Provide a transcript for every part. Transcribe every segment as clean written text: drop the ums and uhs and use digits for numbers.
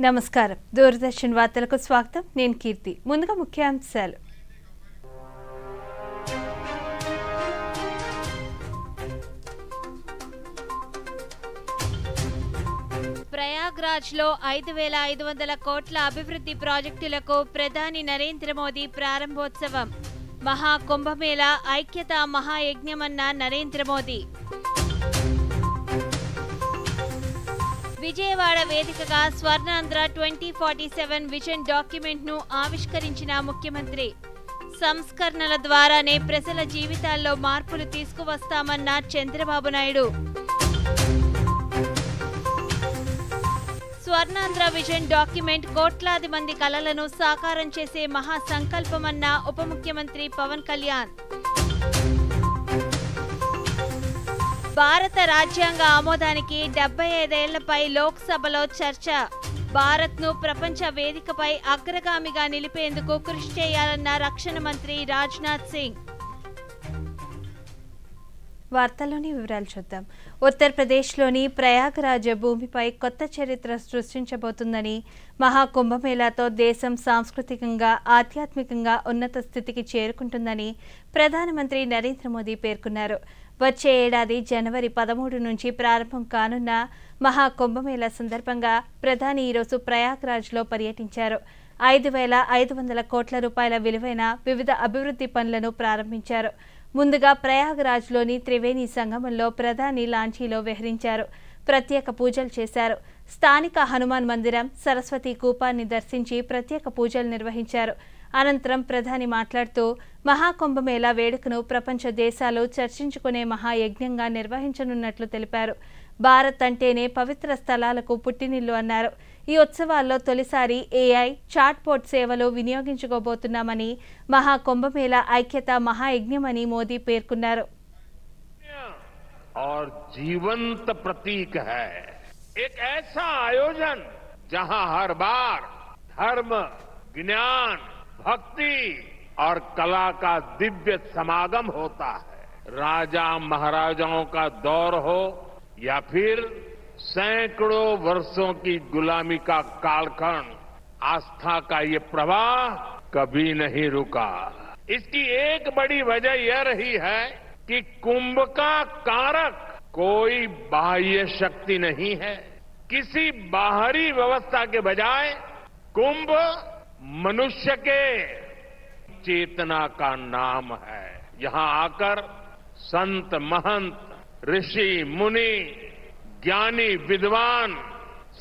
నమస్కారం దూరదర్శన్ వార్తలకు స్వాగతం నేను కీర్తి ముందుగా ముఖ్యాంశాలు ప్రయాగ్రాజ్ లో 5500 కోట్ల అభివృద్ధి ప్రాజెక్టులకు ప్రధాని నరేంద్ర మోదీ ప్రారంభోత్సవం మహా కుంభమేళా ఐక్యతా మహాయజ్ఞమన్న నరేంద్ర మోదీ విజయవాడ వేదికగా స్వర్ణాంధ్ర 2047 విజన్ డాక్యుమెంట్ ను ఆవిష్కరించిన ముఖ్యమంత్రి సంస్కరణల ద్వారానే ప్రజల జీవితాల్లో మార్పులు తీసుకువస్తామన్న చంద్రబాబు నాయుడు స్వర్ణాంధ్ర విజన్ డాక్యుమెంట్ కోట్లాది మంది కలలను సాకారం చేసే మహా సంకల్పమన్న ఉప ముఖ్యమంత్రి పవన్ కళ్యాణ్ భారత రాజ్యాంగ ఆమోదానికి 75 ఏళ్లపై లోక్సభలో చర్చ భారత్ను ప్రపంచ వేదికపై అగ్రగామిగా నిలిపేందుకు కృషి చేయాలన్న రక్షణ మంత్రి రాజ్నాథ్ సింగ్ వార్తల్లోని వివరాలు చూద్దాం. ఉత్తరప్రదేశ్లోని ప్రయాగరాజ్ భూమిపై కొత్త చరిత్ర సృష్టించబోతుందని మహాకుంభమేళాతో దేశం సాంస్కృతికంగా ఆధ్యాత్మికంగా ఉన్నత స్థితికి చేరుకుంటుందని ప్రధానమంత్రి నరేంద్ర మోదీ పేర్కొన్నారు. వచ్చే ఏడాది జనవరి 13 నుంచి ప్రారంభం కానున్న మహాకుంభమేళా సందర్భంగా ప్రధాని ఈరోజు ప్రయాగ్రాజ్లో పర్యటించారు. 5500 కోట్ల రూపాయల విలువైన వివిధ అభివృద్ధి పనులను ప్రారంభించారు. ముందుగా ప్రయాగ్రాజ్లోని త్రివేణి సంగమంలో ప్రధాని లాంఛీలో విహరించారు. ప్రత్యేక పూజలు చేశారు. స్థానిక హనుమాన్ మందిరం, సరస్వతి కూపాన్ని దర్శించి ప్రత్యేక పూజలు నిర్వహించారు. అనంతరం ప్రధాని మాట్లాడుతూ మహాకుంభమేళా వేడుకను ప్రపంచ దేశాలు చర్చించుకునే మహాయజ్ఞంగా నిర్వహించనున్నట్లు తెలిపారు. భారత్ అంటేనే పవిత్ర స్థలాలకు పుట్టినిల్లు అన్నారు. ఈ ఉత్సవాల్లో తొలిసారి ఏఐ చాట్బోట్ సేవలు వినియోగించుకోబోతున్నామని మహాకుంభమేళా ఐక్యతా మహాయజ్ఞమని మోదీ పేర్కొన్నారు. और जीवंत प्रतीक है एक ऐसा आयोजन जहां हर बार धर्म, ज्ञान, भक्ति और कला का दिव्य समागम होता है. राजा महाराजाओं का दौर हो या फिर सैकड़ों वर्षों की गुलामी का कालखंड, आस्था का ये प्रवाह कभी नहीं रुका. इसकी एक बड़ी वजह यह रही है कि कुंभ का कारक कोई बाह्य शक्ति नहीं है. किसी बाहरी व्यवस्था के बजाय कुंभ मनुष्य के चेतना का नाम है. यहां आकर संत, महंत, ऋषि, मुनि, ज्ञानी, विद्वान,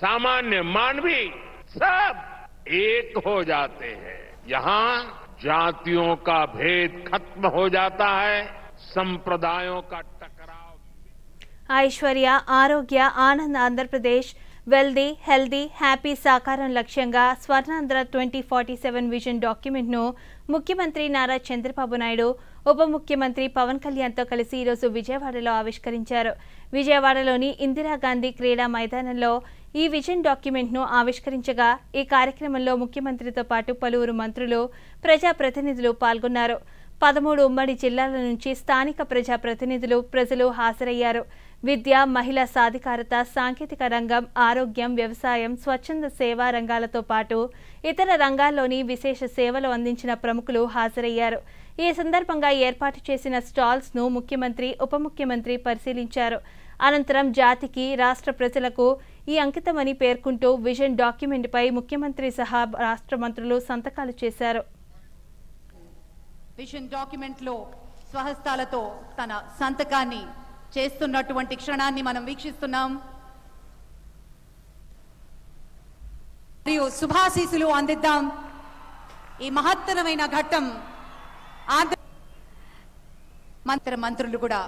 सामान्य मानवी सब एक हो जाते हैं. यहां जातियों का भेद खत्म हो जाता है. संप्रदायों का टकराव. ఐశ్వర్య ఆరోగ్య Anand Andhra Pradesh wealthy healthy happy సాకారం లక్ష్యంగా స్వర్ణాంధ్ర 2047 విజన్ డాక్యుమెంట్ను ముఖ్యమంత్రి నారా చంద్రబాబు నాయుడు ఉప ముఖ్యమంత్రి పవన్ కళ్యాణ్తో కలిసి ఈరోజు విజయవాడలో ఆవిష్కరించారు. విజయవాడలోని ఇందిరాగాంధీ క్రీడా మైదానంలో ఈ విజన్ డాక్యుమెంట్ను ఆవిష్కరించగా ఈ కార్యక్రమంలో ముఖ్యమంత్రితో పాటు పలువురు మంత్రులు, ప్రజాప్రతినిధులు పాల్గొన్నారు. 13 ఉమ్మడి జిల్లాల నుంచి స్థానిక ప్రజాప్రతినిధులు, ప్రజలు హాజరయ్యారు. విద్య, మహిళా సాధికారత, సాంకేతిక రంగం, ఆరోగ్యం, వ్యవసాయం, స్వచ్ఛంద సేవా రంగాలతో పాటు ఇతర రంగాల్లోని విశేష సేవలు అందించిన ప్రముఖులు హాజరయ్యారు. ఈ సందర్భంగా ఏర్పాటు చేసిన స్టాల్స్ ను ముఖ్యమంత్రి, ఉప ముఖ్యమంత్రి పరిశీలించారు. అనంతరం జాతికి, రాష్ట్ర ప్రజలకు ఈ అంకితమని పేర్కొంటూ విజన్ డాక్యుమెంట్పై ముఖ్యమంత్రి సహా రాష్ట్ర మంత్రులు సంతకాలు చేశారు. విజన్ డాక్యుమెంట్ లో స్వహస్తాలతో తన సంతకాన్ని చేస్తున్నటువంటి క్షణాన్ని మనం వీక్షిస్తున్నాం. మరియు శుభాశీసులు అందిద్దాం. ఈ మహత్తరమైన ఘట్టం మంత్రులు కూడా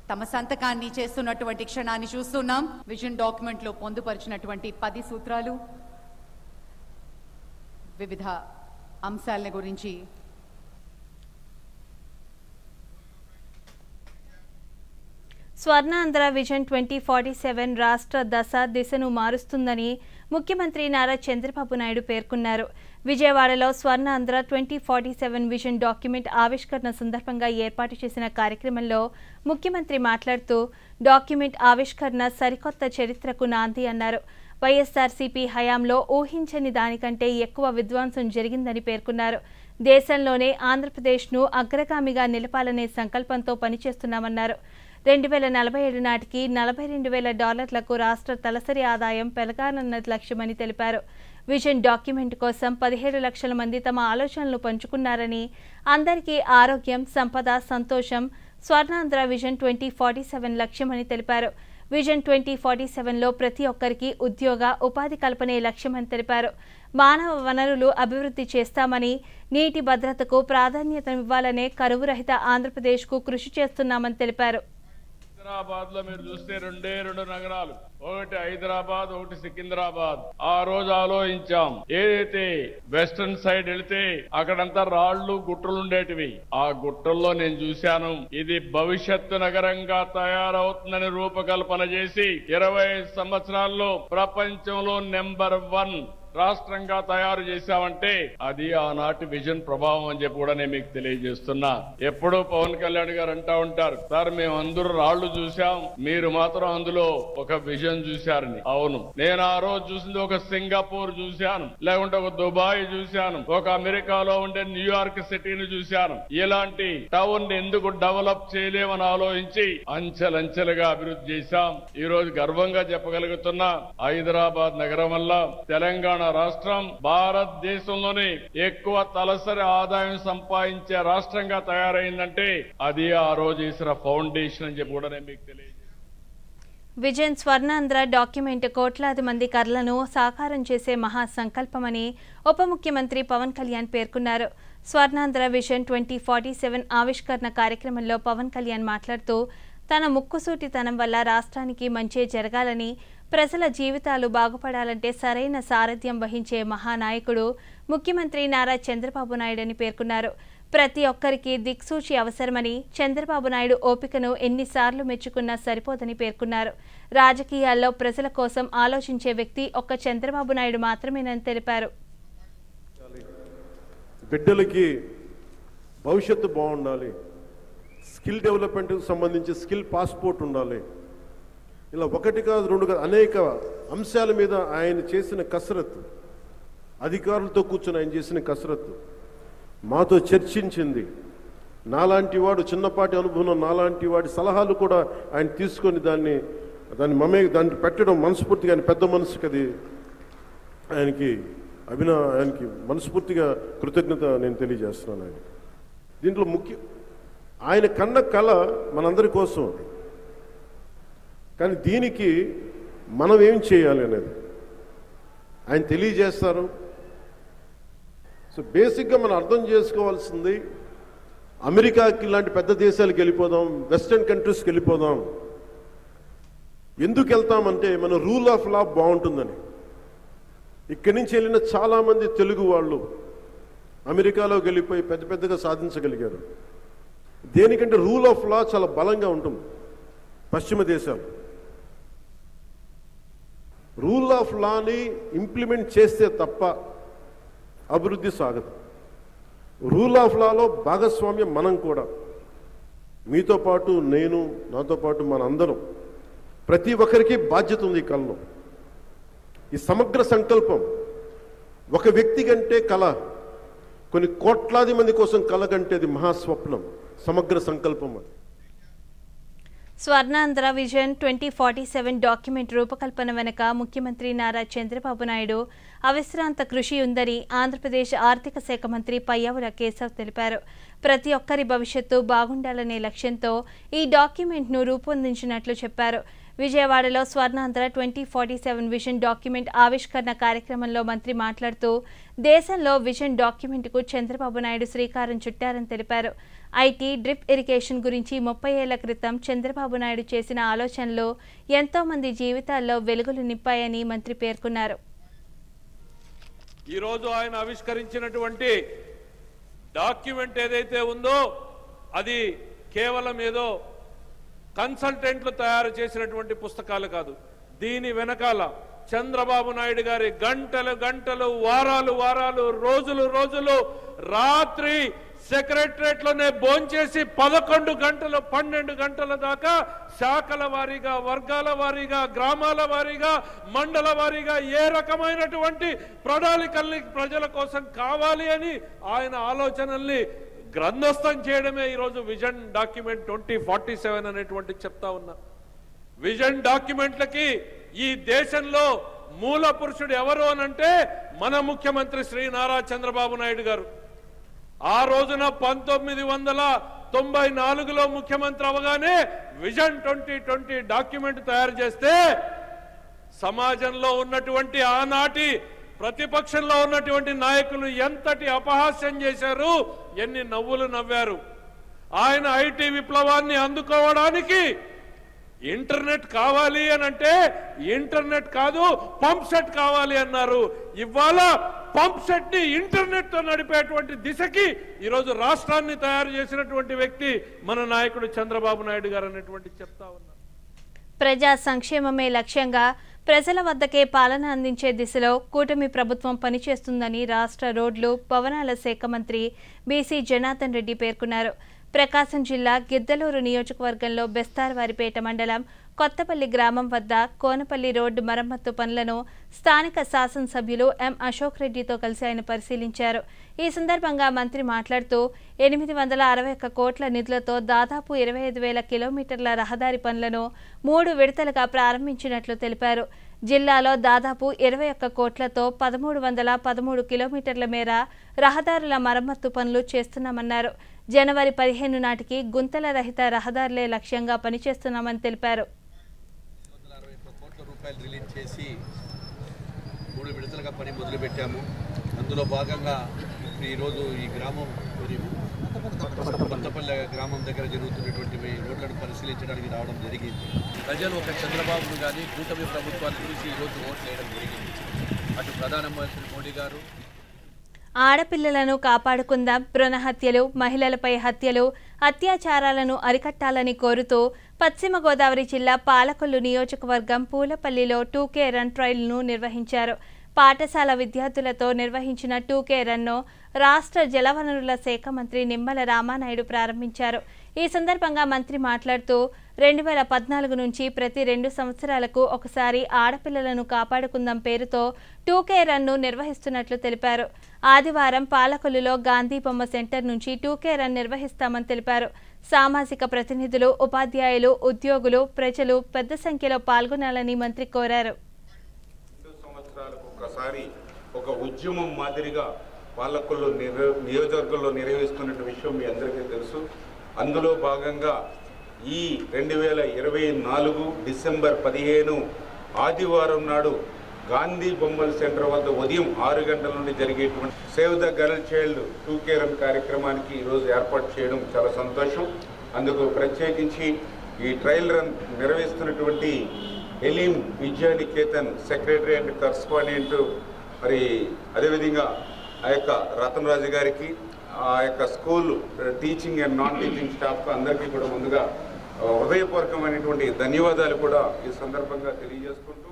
తమ సంతకాన్ని చేస్తున్నటువంటి క్షణాన్ని చూస్తున్నాం. విజన్ డాక్యుమెంట్ లో పొందుపరిచినటువంటి 10 సూత్రాలు, వివిధ అంశాల గురించి స్వర్ణాంధ్ర విజన్ 2047 రాష్ట్ర దిశను మారుస్తుందని ముఖ్యమంత్రి నారా చంద్రబాబు నాయుడు పేర్కొన్నారు. విజయవాడలో స్వర్ణాంధ్ర 2047 విజన్ డాక్యుమెంట్ ఆవిష్కరణ సందర్భంగా ఏర్పాటు చేసిన కార్యక్రమంలో ముఖ్యమంత్రి మాట్లాడుతూ డాక్యుమెంట్ ఆవిష్కరణ సరికొత్త చరిత్రకు నాంది అన్నారు. వైఎస్ఆర్సీపీ హయాంలో ఊహించని దానికంటే ఎక్కువ విధ్వంసం జరిగిందని పేర్కొన్నారు. దేశంలోనే ఆంధ్రప్రదేశ్ను అగ్రగామిగా నిలపాలనే సంకల్పంతో పనిచేస్తున్నామన్నారు. 2047 నాటికి $42,000 రాష్ట్ర తలసరి ఆదాయం పెరగాలన్నది లక్ష్యమని తెలిపారు. విజన్ డాక్యుమెంట్ కోసం 17 లక్షల మంది తమ ఆలోచనలు పంచుకున్నారని, అందరికీ ఆరోగ్యం, సంపద, సంతోషం స్వర్ణాంధ్ర విజన్ 2047 లక్ష్యమని తెలిపారు. విజన్ 2047లో ప్రతి ఒక్కరికి ఉద్యోగ, ఉపాధి కల్పనే లక్ష్యమని తెలిపారు. మానవ వనరులు అభివృద్ధి చేస్తామని, నీటి భద్రతకు ప్రాధాన్యతనివ్వాలనే కరువు రహిత ఆంధ్రప్రదేశ్కు కృషి చేస్తున్నామని తెలిపారు. హైదరాబాద్ లో మీరు చూస్తే రెండు నగరాలు, ఒకటి హైదరాబాద్, ఒకటి సికింద్రాబాద్. ఆ రోజు ఆలోచించాం, ఏదైతే వెస్టర్న్ సైడ్ వెళితే అక్కడంతా రాళ్లు గుట్టలు ఉండేటివి. ఆ గుట్టల్లో నేను చూశాను, ఇది భవిష్యత్తు నగరంగా తయారవుతుందని రూపకల్పన చేసి 25 సంవత్సరాల్లో ప్రపంచంలో నెంబర్ 1 రాష్ట్రంగా తయారు చేశామంటే అది ఆనాటి విజన్ ప్రభావం అని చెప్పి కూడా నేను మీకు తెలియజేస్తున్నా. ఎప్పుడూ పవన్ కళ్యాణ్ గారు అంటా ఉంటారు, సార్ మేము అందరూ రాళ్లు చూశాం, మీరు మాత్రం అందులో ఒక విజన్ చూశారని. అవును, నేను ఆ రోజు చూసింది ఒక సింగపూర్ చూశాను, లేకుంటే ఒక దుబాయ్ చూశాను, ఒక అమెరికాలో ఉండే న్యూయార్క్ సిటీని చూశాను. ఇలాంటి టౌన్ ఎందుకు డెవలప్ చేయలేమని ఆలోచించి అంచెలంచెలుగా అభివృద్ధి చేశాం. ఈ రోజు గర్వంగా చెప్పగలుగుతున్నా, హైదరాబాద్ నగరం వల్ల తెలంగాణ రాష్ట్రం భారతదేశంలోనే ఎక్కువ తలసరి ఆదాయం సంపాదించే రాష్ట్రంగా తయారైందంటే అది ఆ రోజు వేసిన ఫౌండేషన్ అని చెప్పి కూడా నేను మీకు తెలియజేస్తాను. విజన్ స్వర్ణాంధ్ర డాక్యుమెంట్ కోట్లాది మంది కలలను సాకారం చేసే మహా సంకల్పమని ఉప ముఖ్యమంత్రి పవన్ కళ్యాణ్ పేర్కొన్నారు. స్వర్ణాంధ్ర విజన్ 2047 ఆవిష్కరణ కార్యక్రమంలో పవన్ కళ్యాణ్ మాట్లాడుతూ, తన ముక్కుసూటితనం వల్ల రాష్ట్రానికి మంచి జరగాలని, ప్రజల జీవితాలు బాగుపడాలంటే సరైన సారథ్యం వహించే మహానాయకుడు ముఖ్యమంత్రి నారా చంద్రబాబు నాయుడని పేర్కొన్నారు. ప్రతి ఒక్కరికి దిక్సూచి అవసరమని, చంద్రబాబు నాయుడు ఓపికను ఎన్నిసార్లు మెచ్చుకున్నా సరిపోదని పేర్కొన్నారు. రాజకీయాల్లో ప్రజల కోసం ఆలోచించే వ్యక్తి ఒక్క చంద్రబాబు నాయుడు మాత్రమేనని తెలిపారు. బిడ్డలకి భవిష్యత్తు బాగుండాలి, స్కిల్ డెవలప్మెంట్కి సంబంధించి స్కిల్ పాస్పోర్ట్ ఉండాలి. ఇలా ఒకటి కాదు, రెండు కాదు, అనేక అంశాల మీద ఆయన చేసిన కసరత్తు, అధికారులతో కూర్చొని ఆయన చేసిన కసరత్తు మాతో చర్చించింది. నాలాంటి వాడు, చిన్నపాటి అనుభవం నాలాంటి వాడి సలహాలు కూడా ఆయన తీసుకొని దాన్ని దాన్ని పెట్టడం మనస్ఫూర్తిగా, ఆయన పెద్ద మనసుకి అది ఆయనకి మనస్ఫూర్తిగా కృతజ్ఞత నేను తెలియజేస్తున్నాను. ఆయన దీంట్లో ఆయన కన్న కళ మనందరి కోసం అది. కానీ దీనికి మనం ఏం చేయాలి అనేది ఆయన తెలియజేస్తారు. సో బేసిక్గా మనం అర్థం చేసుకోవాల్సింది, అమెరికాకి ఇలాంటి పెద్ద దేశాలకు వెళ్ళిపోదాం, వెస్టర్న్ కంట్రీస్కి వెళ్ళిపోదాం. ఎందుకు వెళ్తామంటే మన రూల్ ఆఫ్ లా బాగుంటుందని. ఇక్కడి నుంచి వెళ్ళిన చాలామంది తెలుగు వాళ్ళు అమెరికాలోకి వెళ్ళిపోయి పెద్ద పెద్దగా సాధించగలిగారు. దేనికంటే రూల్ ఆఫ్ లా చాలా బలంగా ఉంటుంది. పశ్చిమ దేశాలు రూల్ ఆఫ్ లాని ఇంప్లిమెంట్ చేస్తే తప్ప అభివృద్ధి సాగదు. రూల్ ఆఫ్ లాలో భాగస్వామ్యం మనం కూడా, మీతో పాటు నేను, నాతో పాటు మనందరం, ప్రతి ఒక్కరికి బాధ్యత ఉంది. ఈ కళలో ఈ సమగ్ర సంకల్పం ఒక వ్యక్తి కంటే కళ, కొన్ని కోట్లాది మంది కోసం కళ కంటే అది మహాస్వప్నం, సమగ్ర సంకల్పం. అది స్వర్ణాంధ్ర విజన్ 2047 డాక్యుమెంట్ రూపకల్పన వెనుక ముఖ్యమంత్రి నారా చంద్రబాబు నాయుడు అవిశ్రాంత కృషి ఉందని ఆంధ్రప్రదేశ్ ఆర్థిక శాఖ మంత్రి పయ్యావుల కేశవ్ తెలిపారు. ప్రతి ఒక్కరి భవిష్యత్తు బాగుండాలనే లక్ష్యంతో ఈ డాక్యుమెంట్ను రూపొందించినట్లు చెప్పారు. విజయవాడలో స్వర్ణాంధ్ర 2047 విజన్ డాక్యుమెంట్ ఆవిష్కరణ కార్యక్రమంలో మంత్రి మాట్లాడుతూ, దేశంలో విజన్ డాక్యుమెంట్కు చంద్రబాబు నాయుడు శ్రీకారం చుట్టారని తెలిపారు. ఐటీ, డ్రిప్ ఇరిగేషన్ గురించి 30 ఏళ్ల క్రితం చంద్రబాబు నాయుడు చేసిన ఆలోచనలు ఎంతో మంది జీవితాల్లో వెలుగులు నింపాయని మంత్రి పేర్కొన్నారు. ఈరోజు ఆయన ఆవిష్కరించినటువంటి డాక్యుమెంట్ ఏదైతే ఉందో అది కేవలం ఏదో కన్సల్టెంట్లు తయారు చేసినటువంటి పుస్తకాలు కాదు. దీని వెనకాల చంద్రబాబు నాయుడు గారి గంటలు గంటలు, వారాలు వారాలు, రోజులు రోజులు, రాత్రి సెక్రటరేట్ లోనే భోంచేసి 11 గంటలు 12 గంటల దాకా శాఖల వారీగా, వర్గాల వారీగా, గ్రామాల వారీగా, మండల వారీగా ఏ రకమైనటువంటి ప్రణాళికల్ని ప్రజల కోసం కావాలి అని ఆయన ఆలోచనల్ని గ్రంథస్థం చేయడమే ఈరోజు విజన్ డాక్యుమెంట్ 2047 అనేటువంటి చెప్తా ఉన్నా. విజన్ డాక్యుమెంట్లకి ఈ దేశంలో మూల పురుషుడు ఎవరు అనంటే మన ముఖ్యమంత్రి శ్రీ నారా చంద్రబాబు నాయుడు గారు. ఆ రోజున 1994లో ముఖ్యమంత్రి అవగానే విజన్ 2020 డాక్యుమెంట్ తయారు చేస్తే సమాజంలో ఉన్నటువంటి ఆనాటి ప్రతిపక్షంలో ఉన్నటువంటి నాయకులు ఎంతటి అపహాస్యం చేశారు, ఎన్ని నవ్వులు నవ్వారు. ఆయన ఐటీ విప్లవాన్ని అందుకోవడానికి ఇంటర్నెట్ కావాలి అనంటే ఇంటర్నెట్ కాదు పంప్ సెట్ కావాలి అన్నారు. ఇవాళ పంప్ సెట్ ని ఇంటర్నెట్ తో నడిపేటువంటి దిశకి ఈరోజు రాష్ట్రాన్ని తయారు చేసినటువంటి వ్యక్తి మన నాయకుడు చంద్రబాబు నాయుడు గారు అనేటువంటి చెప్తా ఉన్నారు. ప్రజా సంక్షేమమే లక్ష్యంగా ప్రజల వద్దకే పాలన అందించే దిశలో కూటమి ప్రభుత్వం పనిచేస్తుందని రాష్ట్ర రోడ్లు, భవనాల శాఖ మంత్రి బీసీ జనార్దన్ రెడ్డి పేర్కొన్నారు. ప్రకాశం జిల్లా గిద్దలూరు నియోజకవర్గంలో బెస్తార్వారిపేట మండలం కొత్తపల్లి గ్రామం వద్ద కోనపల్లి రోడ్డు మరమ్మత్తు పనులను స్థానిక శాసనసభ్యులు ఎం అశోక్ రెడ్డితో కలిసి ఆయన పరిశీలించారు. ఈ సందర్భంగా మంత్రి మాట్లాడుతూ 861 కోట్ల నిధులతో దాదాపు 25,000 కిలోమీటర్ల రహదారి పనులను 3 విడతలుగా ప్రారంభించినట్లు తెలిపారు. జిల్లాలో దాదాపు 21 కోట్లతో 1313 కిలోమీటర్ల మేర రహదారుల మరమ్మత్తు పనులు చేస్తున్నామన్నారు. జనవరి 15 నాటికి గుంతల రహిత రహదారులే లక్ష్యంగా పనిచేస్తున్నామని తెలిపారు. 160 కోట్ల రూపాయలు రిలీజ్ చేసి 3 విడతలుగా పని మొదలుపెట్టాము. అందులో భాగంగా ఈరోజు ఈ గ్రామం కొత్తపల్లి గ్రామం దగ్గర జరుగుతున్నటువంటి రోడ్లను పరిశీలించడానికి రావడం జరిగింది. ప్రజలు ఒక చంద్రబాబును కానీ కూటమి ప్రభుత్వాన్ని చూసి ఈరోజు ఓట్లు వేయడం జరిగింది. అటు ప్రధానమంత్రి మోడీ గారు ఆడపిల్లలను కాపాడుకుందాం, భ్రూణ హత్యలు, మహిళలపై హత్యలు, అత్యాచారాలను అరికట్టాలని కోరుతూ పశ్చిమ గోదావరి జిల్లా పాలకొల్లు నియోజకవర్గం పూలపల్లిలో 2K రన్ ట్రయల్ను నిర్వహించారు. పాఠశాల విద్యార్థులతో నిర్వహించిన 2K రన్ను రాష్ట్ర జలవనరుల శాఖ మంత్రి నిమ్మల రామానాయుడు ప్రారంభించారు. ఈ సందర్భంగా మంత్రి మాట్లాడుతూ 2014 నుంచి ప్రతి 2 సంవత్సరాలకు ఒకసారి ఆడపిల్లలను కాపాడుకుందాం పేరుతో 2K రన్ను నిర్వహిస్తున్నట్లు తెలిపారు. ఆదివారం పాలకొల్లులో గాంధీ బొమ్మ సెంటర్ నుంచి 2K రన్ నిర్వహిస్తామని తెలిపారు. సామాజిక ప్రతినిధులు, ఉపాధ్యాయులు, ఉద్యోగులు, ప్రజలు పెద్ద సంఖ్యలో పాల్గొనాలని మంత్రి కోరారు. 2 సంవత్సరాలకు ఒకసారి ఒక ఉద్యమం మాదిరిగా పాలకొల్లు నియోజకవర్గంలో నిర్వహిస్తున్న విషయం మీ అందరికీ తెలుసు. అందులో భాగంగా ఈ 2024 డిసెంబర్ 15 ఆదివారం నాడు గాంధీ బొమ్మల సెంటర్ వద్ద ఉదయం 6 గంటల నుండి జరిగేటువంటి save the girl child 2K run కార్యక్రమానికి ఈరోజు ఏర్పాటు చేయడం చాలా సంతోషం. అందుకు ప్రత్యేకించి ఈ ట్రయల్ రన్ నిర్వహిస్తున్నటువంటి ఎలీం విద్యానికేతన్ సెక్రటరీ అండ్ కరస్పాండెంట్, మరి అదేవిధంగా ఆ యొక్క రతన్ రాజు గారికి, ఆ యొక్క school teaching and non teaching staff అందరికీ కూడా ముందుగా హృదయపూర్వకమైనటువంటి ధన్యవాదాలు కూడా ఈ సందర్భంగా తెలియజేసుకుంటూ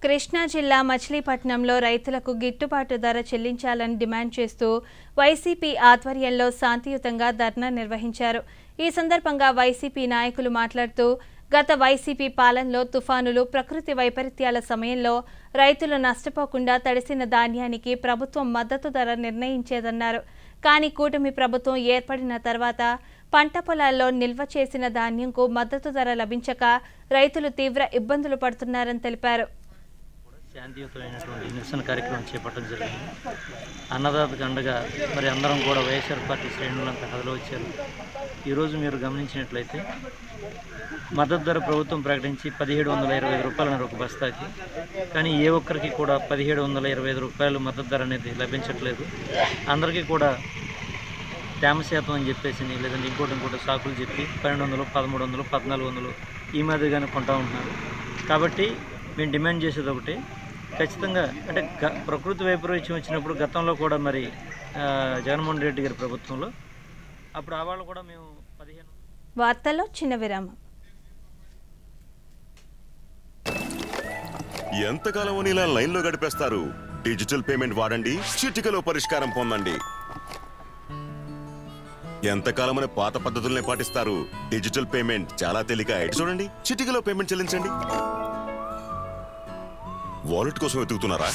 కృష్ణా జిల్లా మచిలీపట్నంలో రైతులకు గిట్టుబాటు ధర చెల్లించాలని డిమాండ్ చేస్తూ వైసీపీ ఆధ్వర్యంలో శాంతియుతంగా ధర్నా నిర్వహించారు. ఈ సందర్భంగా వైసీపీ నాయకులు మాట్లాడుతూ గత వైసీపీ పాలనలో తుఫానులు, ప్రకృతి వైపరీత్యాల సమయంలో రైతులు నష్టపోకుండా తడిసిన ధాన్యానికి ప్రభుత్వం మద్దతు ధర నిర్ణయించేదన్నారు. కానీ కూటమి ప్రభుత్వం ఏర్పడిన తర్వాత పంట పొలాల్లో నిల్వ చేసిన ధాన్యంకు మద్దతు ధర లభించక రైతులు తీవ్ర ఇబ్బందులు పడుతున్నారని తెలిపారు. శాంతియుతమైనటువంటి నిరసన కార్యక్రమం చేపట్టడం జరిగింది. అన్నదాతకు అండగా మరి అందరం కూడా వైఎస్ఆర్ పార్టీ శ్రేణులంతా కథలో వచ్చారు. ఈరోజు మీరు గమనించినట్లయితే మద్దతు ధర ప్రభుత్వం ప్రకటించి 1725 రూపాయలు ఒక బస్తాకి, కానీ ఏ ఒక్కరికి కూడా 1725 రూపాయలు మద్దతు ధర అనేది లభించట్లేదు. అందరికీ కూడా తేమ శాతం అని చెప్పేసి లేదంటే ఇంకోటి సాకులు చెప్పి 1200, 1300, 1400 ఈ మాదిరిగానే కొంటూ ఉంటున్నారు. కాబట్టి మేము డిమాండ్ చేసేది ఒకటి, ఖచ్చితంగా అంటే ప్రకృతి వైపరీత్యం వచ్చినప్పుడు గతంలో కూడా మరి జగన్మోహన్ రెడ్డి గారి ప్రభుత్వంలో అప్పుడు ఆ వాళ్ళు కూడా మేము 15. వార్తల్లో చిన్న విరామం. ఎంతకాలం ఇలా లైన్లో గడిపేస్తారు? డిజిటల్ పేమెంట్ వాడండి, చిటికలో పరిష్కారం పొందండి. ఎంతకాలమని పాత పద్ధతుల్ని పాటిస్తారు. డిజిటల్ పేమెంట్ చాలా తేలిక. చూడండి, చిటికలో పేమెంట్ చెల్లించండి. వాలెట్ కోసం వెతుకుతున్నారా?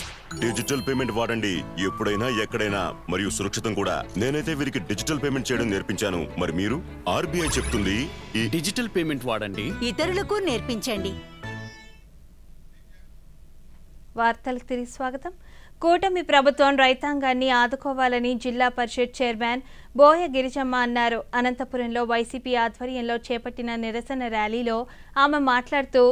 డిజిటల్ పేమెంట్ వాడండి. ఎప్పుడైనా ఎక్కడైనా, మరియు సురక్షితం కూడా. నేనైతే వీరికి డిజిటల్ పేమెంట్ చేయడం నేర్పించాను. మరి మీరు? ఆర్బీఐ చెప్తుంది ఈ డిజిటల్ పేమెంట్ వాడండి, ఇతరులకు నేర్పించండి. వార్తలకు తిరిగి స్వాగతం. కూటమి ప్రభుత్వం రైతాంగాన్ని ఆదుకోవాలని జిల్లా పరిషత్ చైర్మన్ బోయ గిరిజమ్మ అన్నారు. అనంతపురంలో వైసీపీ ఆధ్వర్యంలో చేపట్టిన నిరసన ర్యాలీలో ఆమె మాట్లాడుతూ,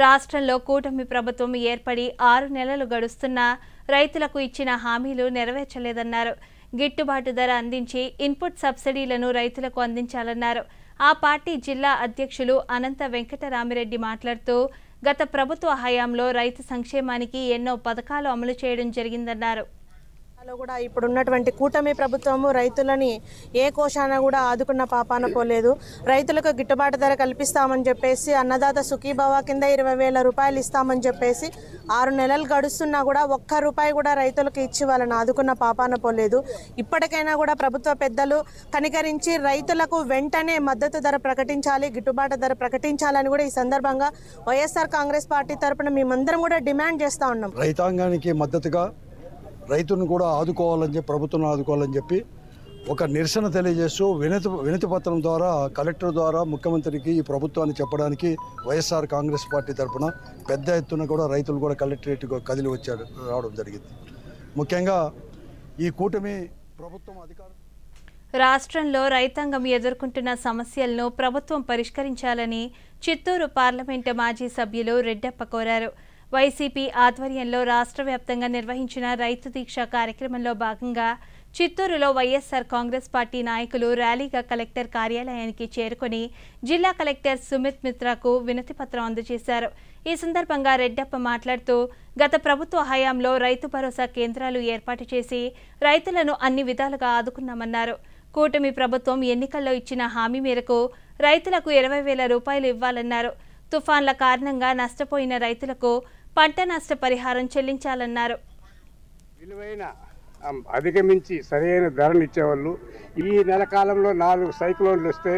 రాష్ట్రంలో కూటమి ప్రభుత్వం ఏర్పడి 6 నెలలు గడుస్తున్నా రైతులకు ఇచ్చిన హామీలు నెరవేర్చలేదన్నారు. గిట్టుబాటు ధర అందించి ఇన్పుట్ సబ్సిడీలను రైతులకు అందించాలన్నారు. ఆ పార్టీ జిల్లా అధ్యక్షులు అనంత వెంకటరామిరెడ్డి మాట్లాడుతూ, గత ప్రభుత్వ హయాంలో రైతు సంక్షేమానికి ఎన్నో పథకాలు అమలు చేయడం జరిగిందన్నారు. కూడా ఇప్పుడున్నటువంటి కూటమి ప్రభుత్వము రైతులని ఏ కోశాన కూడా ఆదుకున్న పాపాన పోలేదు. రైతులకు గిట్టుబాటు ధర కల్పిస్తామని చెప్పేసి, అన్నదాత సుఖీభవ కింద 20,000 రూపాయలు ఇస్తామని చెప్పేసి 6 నెలలు గడుస్తున్నా కూడా ఒక్క రూపాయి కూడా రైతులకు ఇచ్చి వాళ్ళని ఆదుకున్న పాపాన పోలేదు. ఇప్పటికైనా కూడా ప్రభుత్వ పెద్దలు కనికరించి రైతులకు వెంటనే మద్దతు ధర ప్రకటించాలి, గిట్టుబాటు ధర ప్రకటించాలని కూడా ఈ సందర్భంగా వైఎస్ఆర్ కాంగ్రెస్ పార్టీ తరఫున మేమందరం కూడా డిమాండ్ చేస్తూ ఉన్నాం. రైతాంగానికి మద్దతుగా రైతును కూడా ఆదుకోవాలని చెప్పి, ప్రభుత్వం ఆదుకోవాలని చెప్పి ఒక నిరసన తెలియజేస్తూ వినతి పత్రం ద్వారా కలెక్టర్ ద్వారా ముఖ్యమంత్రికి ఈ ప్రభుత్వాన్ని చెప్పడానికి వైఎస్ఆర్ కాంగ్రెస్ పార్టీ తరఫున పెద్ద ఎత్తున కూడా రైతులు కూడా కలెక్టరేట్ కదిలి రావడం జరిగింది. ముఖ్యంగా ఈ కూటమి ప్రభుత్వం అధికారం రాష్ట్రంలో రైతాంగం ఎదుర్కొంటున్న సమస్యలను ప్రభుత్వం పరిష్కరించాలని చిత్తూరు పార్లమెంటు మాజీ సభ్యులు రెడ్డప్ప కోరారు. వైసీపీ ఆధ్వర్యంలో రాష్ట్ర వ్యాప్తంగా నిర్వహించిన రైతు దీక్ష కార్యక్రమంలో భాగంగా చిత్తూరులో వైఎస్ఆర్ కాంగ్రెస్ పార్టీ నాయకులు ర్యాలీగా కలెక్టర్ కార్యాలయానికి చేరుకుని జిల్లా కలెక్టర్ సుమిత్ మిత్రాకు వినతిపత్రం అందజేశారు. ఈ సందర్భంగా రెడ్డప్ప మాట్లాడుతూ, గత ప్రభుత్వ హయాంలో రైతు భరోసా కేంద్రాలు ఏర్పాటు చేసి రైతులను అన్ని విధాలుగా ఆదుకున్నామన్నారు. కూటమి ప్రభుత్వం ఎన్నికల్లో ఇచ్చిన హామీ మేరకు రైతులకు 20,000 రూపాయలు ఇవ్వాలన్నారు. తుఫాన్ల కారణంగా నష్టపోయిన రైతులకు పంట నష్ట పరిహారం చెల్లించాలన్నారు. విలువైన అధిగమించి సరైన ధరలు ఇచ్చేవాళ్ళు. ఈ నెల కాలంలో 4 సైక్లోన్లు వస్తే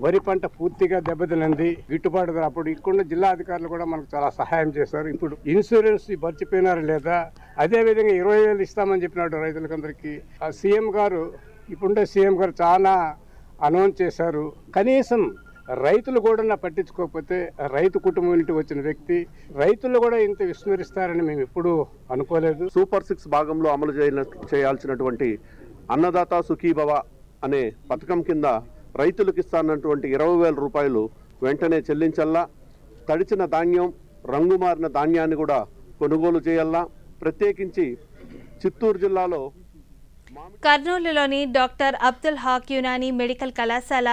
వరి పంట పూర్తిగా దెబ్బతినంది. గిట్టుబాటు ధర అప్పుడు ఇక్కడ జిల్లా అధికారులు కూడా మనకు చాలా సహాయం చేశారు. ఇప్పుడు ఇన్సూరెన్స్ మర్చిపోయినారు లేదా? అదేవిధంగా 20,000 ఇస్తామని చెప్పినాడు రైతులకందరికీ. ఆ సీఎం గారు, ఇప్పుడుండే సీఎం గారు చాలా అనౌన్స్ చేశారు. కనీసం రైతులు కూడా పట్టించుకోకపోతే, రైతు కుటుంబం నుండి వచ్చిన వ్యక్తి రైతులు కూడా ఇంత విస్మరిస్తారని మేము ఎప్పుడూ అనుకోలేదు. సూపర్ 6 భాగంలో అమలు చేయాల్సినటువంటి అన్నదాత సుఖీభవ అనే పథకం కింద రైతులకు ఇస్తానటువంటి 20,000 రూపాయలు వెంటనే చెల్లించాలా. తడిచిన ధాన్యం, రంగుమారిన ధాన్యాన్ని కూడా కొనుగోలు చేయాలా. ప్రత్యేకించి చిత్తూరు జిల్లాలో కర్నూలులోని డాక్టర్ అబ్దుల్ హాక్ యునానీ మెడికల్ కళాశాల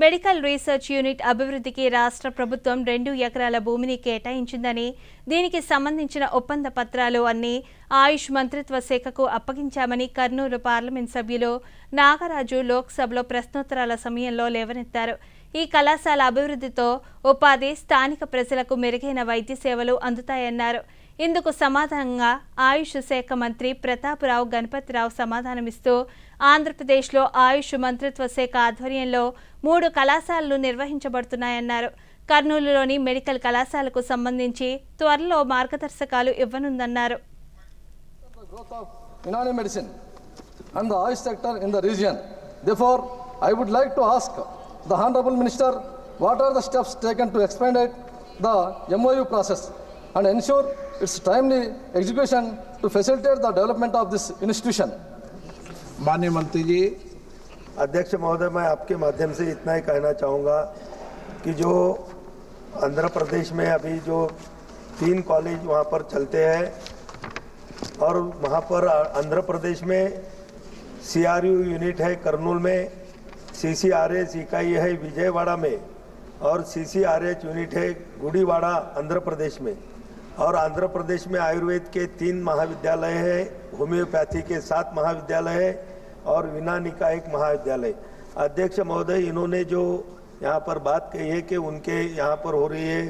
మెడికల్ రీసెర్చ్ యూనిట్ అభివృద్ధికి రాష్ట్ర ప్రభుత్వం 2 ఎకరాల భూమిని కేటాయించిందని, దీనికి సంబంధించిన ఒప్పంద పత్రాలు అన్ని ఆయుష్ మంత్రిత్వ శాఖకు అప్పగించామని కర్నూలు పార్లమెంట్ సభ్యులు నాగరాజు లోక్సభలో ప్రశ్నోత్తరాల సమయంలో లేవనెత్తారు. ఈ కళాశాల అభివృద్ధితో ఉపాధి, స్థానిక ప్రజలకు మెరుగైన వైద్య సేవలు అందుతాయన్నారు. ఇందుకు సమాధానంగా ఆయుష్ శాఖ మంత్రి ప్రతాపరావు గణపతిరావు సమాధానమిస్తూ, ఆంధ్రప్రదేశ్లో ఆయుష్ మంత్రిత్వ శాఖ ఆధ్వర్యంలో 3 కళాశాలలు నిర్వహించబడుతున్నాయన్నారు. కర్నూలులోని మెడికల్ కళాశాలకు సంబంధించి త్వరలో మార్గదర్శకాలు ఇవ్వనుందన్నారు. And the Ayush sector in the region. Therefore, I would like to ask the Honorable Minister, what are the steps taken to expedite the MOU process and ensure its timely execution to facilitate the development of this institution. माननीय मंत्री जी, अध्यक्ष महोदय, मैं आपके माध्यम से इतना ही कहना चाहूँगा कि जो आंध्र प्रदेश में अभी जो 3 कॉलेज वहाँ पर चलते हैं और वहाँ पर आंध्र प्रदेश में CRU यूनिट है कर्नूल में, CCRH इकाई है विजयवाड़ा में और CCRH यूनिट है गुड़ीवाड़ा आंध्र प्रदेश में, और आंध्र प्रदेश में आयुर्वेद के 3 महाविद्यालय हैं, होम्योपैथी के 7 महाविद्यालय हैं और यूनानी का 1 महाविद्यालय। अध्यक्ष महोदय, इन्होंने जो यहाँ पर बात कही है कि उनके यहाँ पर हो रही है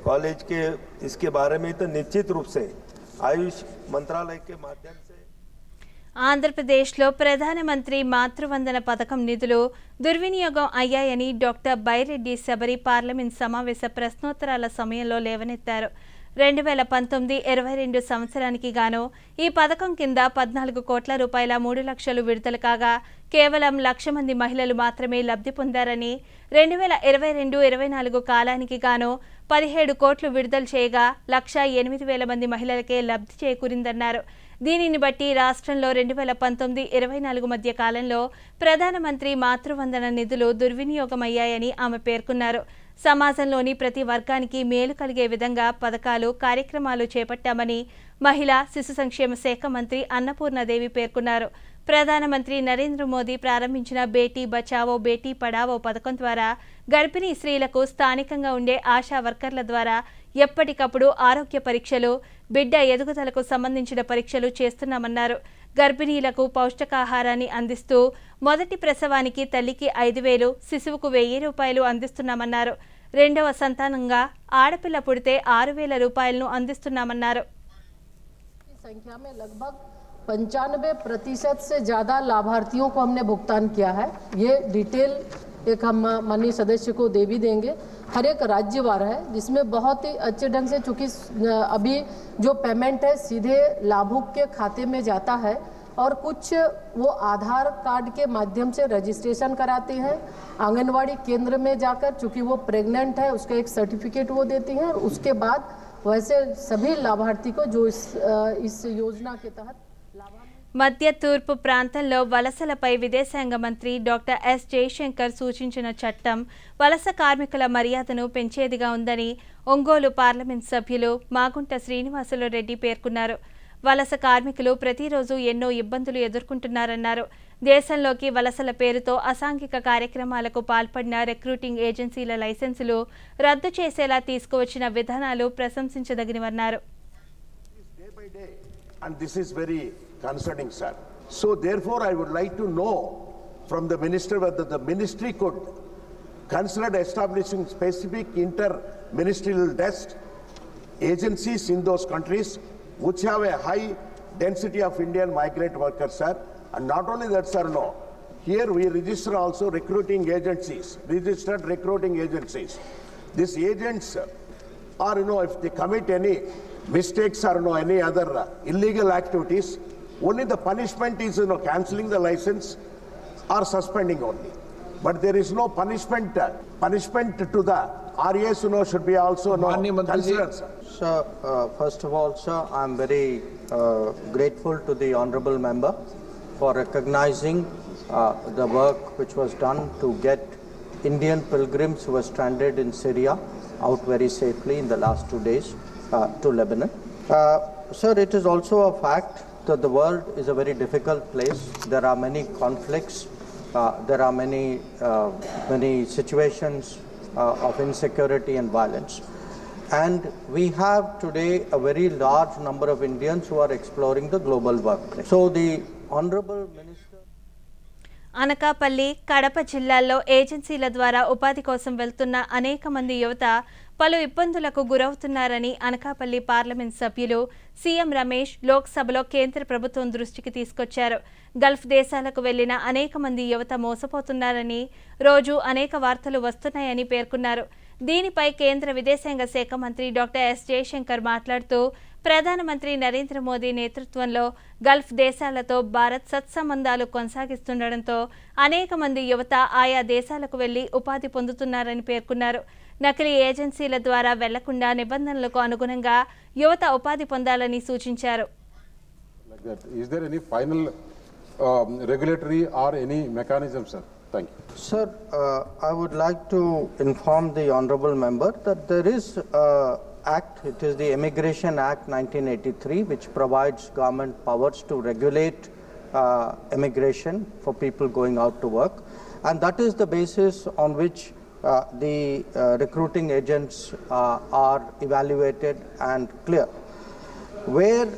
कॉलेज के, इसके बारे में तो निश्चित रूप से आयुष मंत्रालय के माध्यम से ఆంధ్రప్రదేశ్లో ప్రధానమంత్రి మాతృవందన పథకం నిధులు దుర్వినియోగం అయ్యాయని డాక్టర్ బైరెడ్డి శబరి పార్లమెంట్ సమావేశ ప్రశ్నోత్తరాల సమయంలో లేవనెత్తారు. 2019-22 సంవత్సరానికి గాను ఈ పథకం కింద 14 కోట్ల రూపాయల 3 లక్షలు విడుదల కాగా కేవలం 1,00,000 మంది మహిళలు మాత్రమే లబ్ధి పొందారని, 2022-24 కాలానికి గాను 17 కోట్లు విడుదల చేయగా 1,08,000 మంది మహిళలకే లబ్ధి చేకూరిందన్నారు. దీనిని బట్టి రాష్ట్రంలో 2019-24 మధ్య కాలంలో ప్రధానమంత్రి మాతృవందన నిధులు దుర్వినియోగమయ్యాయని ఆమె పేర్కొన్నారు. సమాజంలోని ప్రతి వర్గానికి మేలు కలిగే విధంగా పథకాలు, కార్యక్రమాలు చేపట్టామని మహిళా శిశు సంక్షేమ శాఖ మంత్రి అన్నపూర్ణదేవి పేర్కొన్నారు. ప్రధానమంత్రి నరేంద్ర మోదీ ప్రారంభించిన బేటీ బచావో బేటీ పడావో పథకం ద్వారా గర్భిణీ స్త్రీలకు స్థానికంగా ఉండే ఆశా వర్కర్ల ద్వారా ఎప్పటికప్పుడు ఆరోగ్య పరీక్షలు, బిడ్డ ఎదుగుదలకు సంబంధించిన పరీక్షలు చేస్తున్నామన్నారు. గర్భిణీలకు పౌష్టికాహారాన్ని అందిస్తూ మొదటి ప్రసవానికి తల్లికి 5,000, శిశువుకు 1,000 రూపాయలు అందిస్తున్నామన్నారు. రెండవ సంతానంగా ఆడపిల్ల పుడితే 6,000 రూపాయలను అందిస్తున్నామన్నారు. संख्या में लगभग 95% से ज़्यादा लाभार्थियों को हमने भुगतान किया है. ये डिटेल एक हम माननीय सदस्य को दे भी देंगे. हर एक राज्यवार है जिसमें बहुत ही अच्छे ढंग से, चूँकि अभी जो पेमेंट है सीधे लाभुक के खाते में जाता है और कुछ वो आधार कार्ड के माध्यम से रजिस्ट्रेशन कराते हैं. आंगनवाड़ी केंद्र में जाकर, चूँकि वो प्रेग्नेंट है, उसका एक सर्टिफिकेट वो देती हैं. उसके बाद वैसे सभी लाभार्थी को जो इस योजना के तहत మధ్య తూర్పు ప్రాంతంలో వలసలపై విదేశాంగ మంత్రి డాక్టర్ ఎస్ జయశంకర్ సూచించిన చట్టం వలస కార్మికుల మర్యాదను పెంచేదిగా ఉందని ఒంగోలు పార్లమెంట్ సభ్యులు మాగుంట శ్రీనివాసులు రెడ్డి పేర్కొన్నారు. వలస కార్మికులు ప్రతిరోజు ఎన్నో ఇబ్బందులు ఎదుర్కొంటున్నారన్నారు. దేశంలోకి వలసల పేరుతో అసాంఘిక కార్యక్రమాలకు పాల్పడిన రిక్రూటింగ్ ఏజెన్సీల లైసెన్సులు రద్దు చేసేలా తీసుకువచ్చిన విధానాలు ప్రశంసించదగినవన్నారు. And this is very concerning, sir. So therefore I would like to know from the minister whether the ministry could consider establishing specific inter-ministerial desk agencies in those countries which have a high density of Indian migrant workers, sir. And not only that, sir, no. Here we register also recruiting agencies, registered recruiting agencies. These agents are, if they commit any mistakes or any other illegal activities, only the punishment is cancelling the license or suspending only. But there is no punishment to the RAs should be also considered, sir. Sir, first of all, sir, I am very grateful to the honourable member for recognizing the work which was done to get Indian pilgrims who were stranded in Syria out very safely in the last 2 days to Lebanon. Sir, it is also a fact that the world is a very difficult place. There are many conflicts. There are many situations of insecurity and violence. And we have today a very large number of Indians who are exploring the global workplace. So the Honourable Minister... Anakapalli, Kadapa జిల్లాల్లో ఏజెన్సీల ద్వారా ఉపాధి కోసం వెళ్తున్న అనేక మంది యువత పలు ఇబ్బందులకు గురవుతున్నారని అనకాపల్లి పార్లమెంట్ సభ్యులు సీఎం రమేష్ లోక్సభలో కేంద్ర ప్రభుత్వం దృష్టికి తీసుకొచ్చారు. గల్ఫ్ దేశాలకు వెళ్లిన అనేక మంది యువత మోసపోతున్నారని, రోజు అనేక వార్తలు వస్తున్నాయని పేర్కొన్నారు. దీనిపై కేంద్ర విదేశాంగ శాఖ మంత్రి డాక్టర్ ఎస్ జయశంకర్ మాట్లాడుతూ, ప్రధానమంత్రి నరేంద్ర మోదీ నేతృత్వంలో గల్ఫ్ దేశాలతో భారత్ సత్సంబంధాలు కొనసాగిస్తుండటంతో అనేక మంది యువత ఆయా దేశాలకు వెళ్లి ఉపాధి పొందుతున్నారని పేర్కొన్నారు. నకిలీ ఏజెన్సీల ద్వారా వెళ్లకుండా నిబంధనలకు అనుగుణంగా యువత ఉపాధి పొందాలని సూచించారు. Is there any final regulatory or any mechanism, sir? Thank you. Sir, I would like to inform the honourable member that there is Act, it is the Immigration Act 1983, which provides government powers to regulate immigration for people going out to work, and that is the basis on which the recruiting agents are evaluated and clear. Where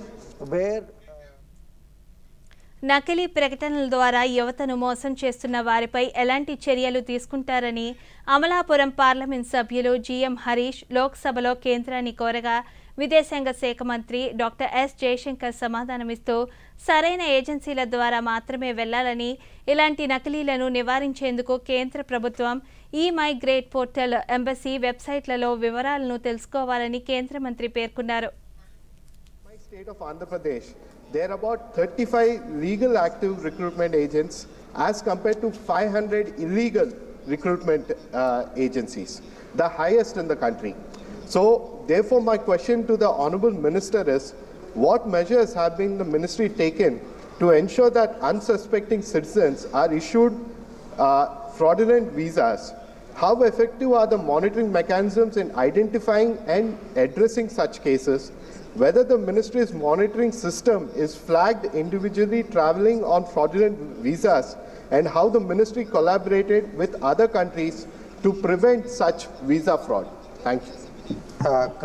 నకిలీ ప్రకటనల ద్వారా యువతను మోసం చేస్తున్న వారిపై ఎలాంటి చర్యలు తీసుకుంటారని అమలాపురం పార్లమెంట్ సభ్యులు జీఎం హరీష్ లోక్సభలో కేంద్రాన్ని కోరగా విదేశాంగ శాఖ మంత్రి డాక్టర్ ఎస్ జయశంకర్ సమాధానమిస్తూ సరైన ఏజెన్సీల ద్వారా మాత్రమే వెళ్లాలని, ఇలాంటి నకిలీలను నివారించేందుకు కేంద్ర ప్రభుత్వం ఈ-మైగ్రేట్ పోర్టల్, ఎంబసీ వెబ్సైట్లలో వివరాలను తెలుసుకోవాలని కేంద్ర మంత్రి పేర్కొన్నారు. State of Andhra Pradesh, there are about 35 legal active recruitment agents as compared to 500 illegal recruitment agencies, the highest in the country. So, therefore, my question to the Honourable Minister is, what measures have been the ministry taken to ensure that unsuspecting citizens are issued fraudulent visas? How effective are the monitoring mechanisms in identifying and addressing such cases? Whether the ministry's monitoring system is flagged individually traveling on fraudulent visas, and how the ministry collaborated with other countries to prevent such visa fraud. Thank you.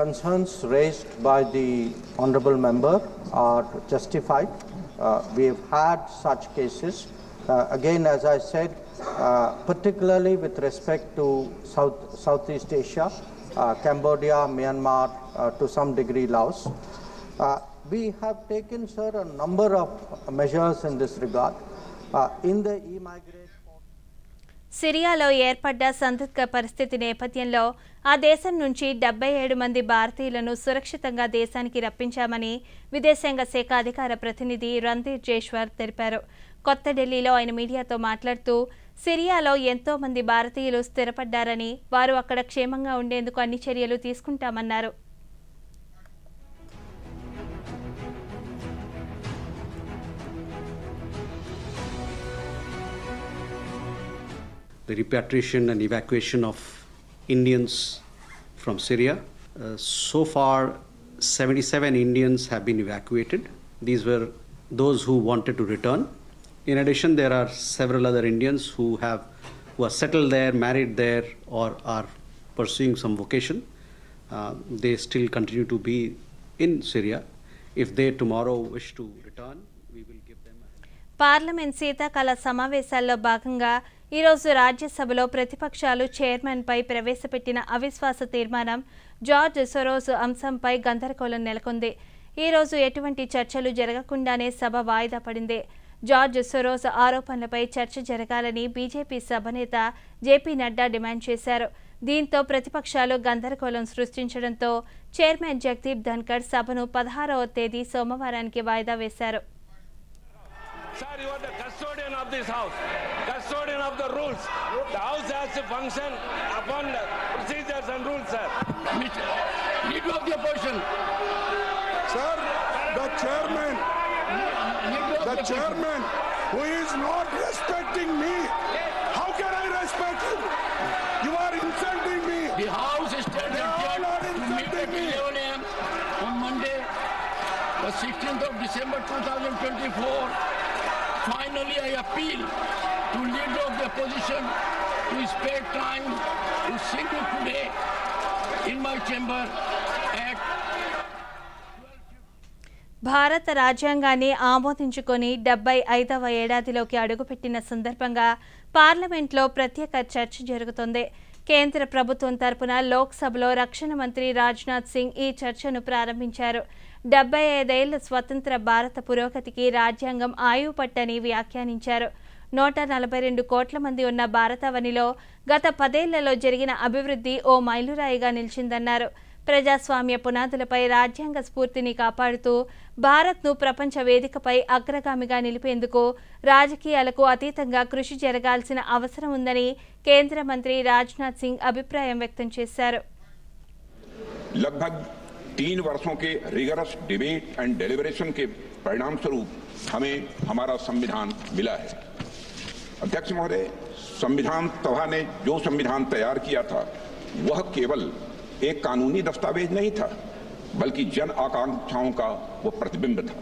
Concerns raised by the honourable member are justified. We have had such cases. Again, as I said, particularly with respect to Southeast Asia, Cambodia, Myanmar, to some degree Laos. We have taken, sir, a number of measures in this regard. In the e-migrate. సిరియాలో ఏర్పడ్డ సందిగ్ధ పరిస్థితి నేపథ్యంలో ఆ దేశం నుంచి 77 మంది భారతీయులను సురక్షితంగా దేశానికి రప్పించామని విదేశాంగ శాఖ అధికార ప్రతినిధి రణ్ధీర్ జైస్వాల్ తెలిపారు. కొత్త ఢిల్లీలో ఆయన మీడియాతో మాట్లాడుతూ సిరియాలో ఎంతో మంది భారతీయులు స్థిరపడ్డారని, వారు అక్కడ క్షేమంగా ఉండేందుకు అన్ని చర్యలు తీసుకుంటామన్నారు. The repatriation and evacuation of Indians from Syria. So far, 77 Indians have been evacuated. These were those who wanted to return. In addition, there are several other Indians who are settled there, married there, or are pursuing some vocation. They still continue to be in Syria. If they tomorrow wish to return, we will give them. Parliament శీతాకాల సమావేశాల్లో భాగంగా ఈరోజు రాజ్యసభలో ప్రతిపక్షాలు చైర్మన్పై ప్రవేశపెట్టిన అవిశ్వాస తీర్మానం George Soros అంశంపై గందరగోళం నెలకొంది. ఈరోజు ఎటువంటి చర్చలు జరగకుండానే సభ వాయిదా పడింది. జార్జ్ సొరోస్ ఆరోపణలపై చర్చ జరగాలని బీజేపీ సభనేత జేపీ నడ్డా డిమాండ్ చేశారు. దీంతో ప్రతిపక్షాలు గందరగోళం సృష్టించడంతో చైర్మన్ జగదీప్ ధన్కర్ సభను 16వ తేదీ సోమవారానికి వాయిదా వేశారు. Sir, you are the custodian of this house, custodian of the rules. The house has to function upon the procedures and rules, sir. Leader of the opposition. Sir, the chairman who is not respecting me, how can I respect him? You are insulting me. The house is scheduled to meet at 11 a.m. on Monday, the 16th of December 2024. Finally, I appeal to leader of the opposition to spare time to sit today in my chamber at భారత రాజ్యాంగాన్ని ఆమోదించుకొని 75వ ఏడాదిలోకి అడుగుపెట్టిన సందర్భంగా పార్లమెంట్లో ప్రత్యేక చర్చ జరుగుతోంది. కేంద్ర ప్రభుత్వం తరపున లోక్సభలో రక్షణ మంత్రి రాజ్నాథ్ సింగ్ ఈ చర్చను ప్రారంభించారు. 75 ఏళ్ల స్వతంత్ర భారత పురోగతికి రాజ్యాంగం ఆయువుపట్టని వ్యాఖ్యానించారు. 142 కోట్ల మంది ఉన్న భారతావనిలో గత 10 ఏళ్లలో జరిగిన అభివృద్ధి ఓ మైలురాయిగా నిలిచిందన్నారు. ప్రజాస్వామ్య పునాదులపై రాజ్యాంగ స్ఫూర్తిని కాపాడుతూ భారత్ను ప్రపంచ వేదికపై అగ్రగామిగా నిలిపేందుకు రాజకీయాలకు అతీతంగా కృషి జరగాల్సిన అవసరం ఉందని కేంద్ర మంత్రి రాజ్నాథ్ సింగ్ అభిప్రాయం వ్యక్తం చేశారు. लगभग 3 वर्षों के रिगरस डिबेट एंड डेलिब्रेशन के परिणाम स्वरूप हमें हमारा संविधान मिला है. अध्यक्ष महोदय, संविधान सभा ने जो संविधान तैयार किया था वह केवल एक कानूनी दस्तावेज नहीं था, बल्कि जन आकांक्षाओं का वो प्रतिबिंब था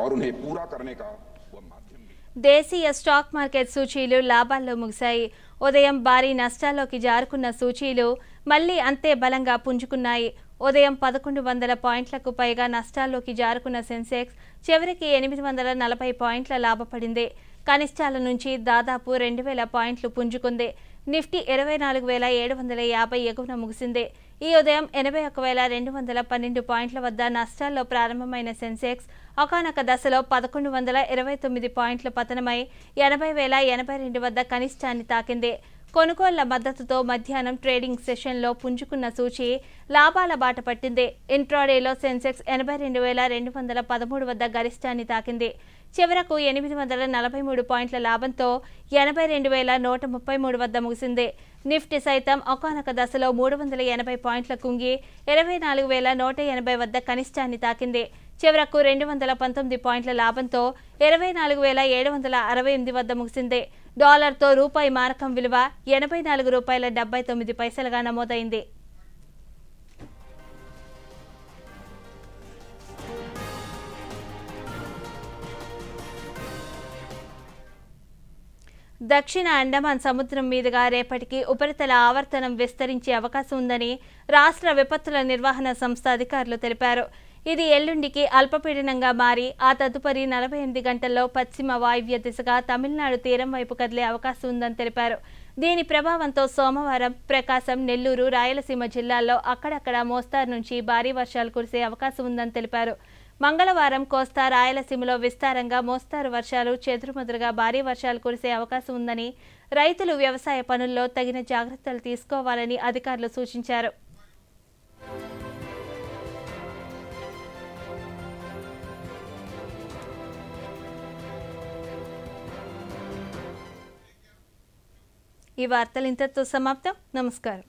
और उन्हें पूरा करने का वो माध्यम भी. దేశీయ స్టాక్ మార్కెట్ సూచీలు లాభాల్లో ముగిశాయి. ఉదయం భారీ నష్టాల్లోకి జారుకున్న సూచీలు మళ్లీ అంతే బలంగా పుంజుకున్నాయి. ఉదయం 1100 పాయింట్లకు పైగా నష్టాల్లోకి జారుకున్న సెన్సెక్స్ చివరికి 840 పాయింట్ల లాభపడింది. కనిష్టాల నుంచి దాదాపు 2000 పాయింట్లు పుంజుకుంది. నిఫ్టీ 24,750 ఎగువన ముగిసింది. ఈ ఉదయం 81,212 పాయింట్ల వద్ద నష్టాల్లో ప్రారంభమైన సెన్సెక్స్ ఒకానొక దశలో 1,129 పాయింట్ల పతనమై 80,082 వద్ద కనిష్టాన్ని తాకింది. కొనుగోళ్ల మద్దతుతో మధ్యాహ్నం ట్రేడింగ్ సెషన్లో పుంజుకున్న సూచీ లాభాల బాట పట్టింది. ఇంట్రాడేలో సెన్సెక్స్ 82,213 వద్ద గరిష్టాన్ని తాకింది. చివరకు 843 పాయింట్ల లాభంతో 82,133 వద్ద ముగిసింది. నిఫ్టీ సైతం ఒకానొక దశలో 380 పాయింట్ల కుంగి 24,180 వద్ద కనిష్టాన్ని తాకింది. చివరకు 219 పాయింట్ల లాభంతో 24,768 వద్ద ముగిసింది. డాలర్తో రూపాయి మారకం విలువ ₹84.79గా నమోదైంది. దక్షిణ అండమాన్ సముద్రం మీదుగా రేపటికి ఉపరితల ఆవర్తనం విస్తరించే అవకాశం ఉందని రాష్ట్ర విపత్తుల నిర్వహణ సంస్థ అధికారులు తెలిపారు. ఇది ఎల్లుండికి అల్పపీడనంగా మారి ఆ తదుపరి 48 గంటల్లో పశ్చిమ వాయువ్య దిశగా తమిళనాడు తీరం వైపు కదిలే అవకాశం ఉందని తెలిపారు. దీని ప్రభావంతో సోమవారం ప్రకాశం, నెల్లూరు, రాయలసీమ జిల్లాల్లో అక్కడక్కడ మోస్తారు నుంచి భారీ వర్షాలు కురిసే అవకాశం ఉందని తెలిపారు. మంగళవారం కోస్తా, రాయలసీమలో విస్తారంగా మోస్తారు వర్షాలు, చెదురుమదురుగా భారీ వర్షాలు కురిసే అవకాశం ఉందని, రైతులు వ్యవసాయ పనుల్లో తగిన జాగ్రత్తలు తీసుకోవాలని అధికారులు సూచించారు. ఈ వార్తలు ఇంతటితో సమాప్తం. నమస్కారం.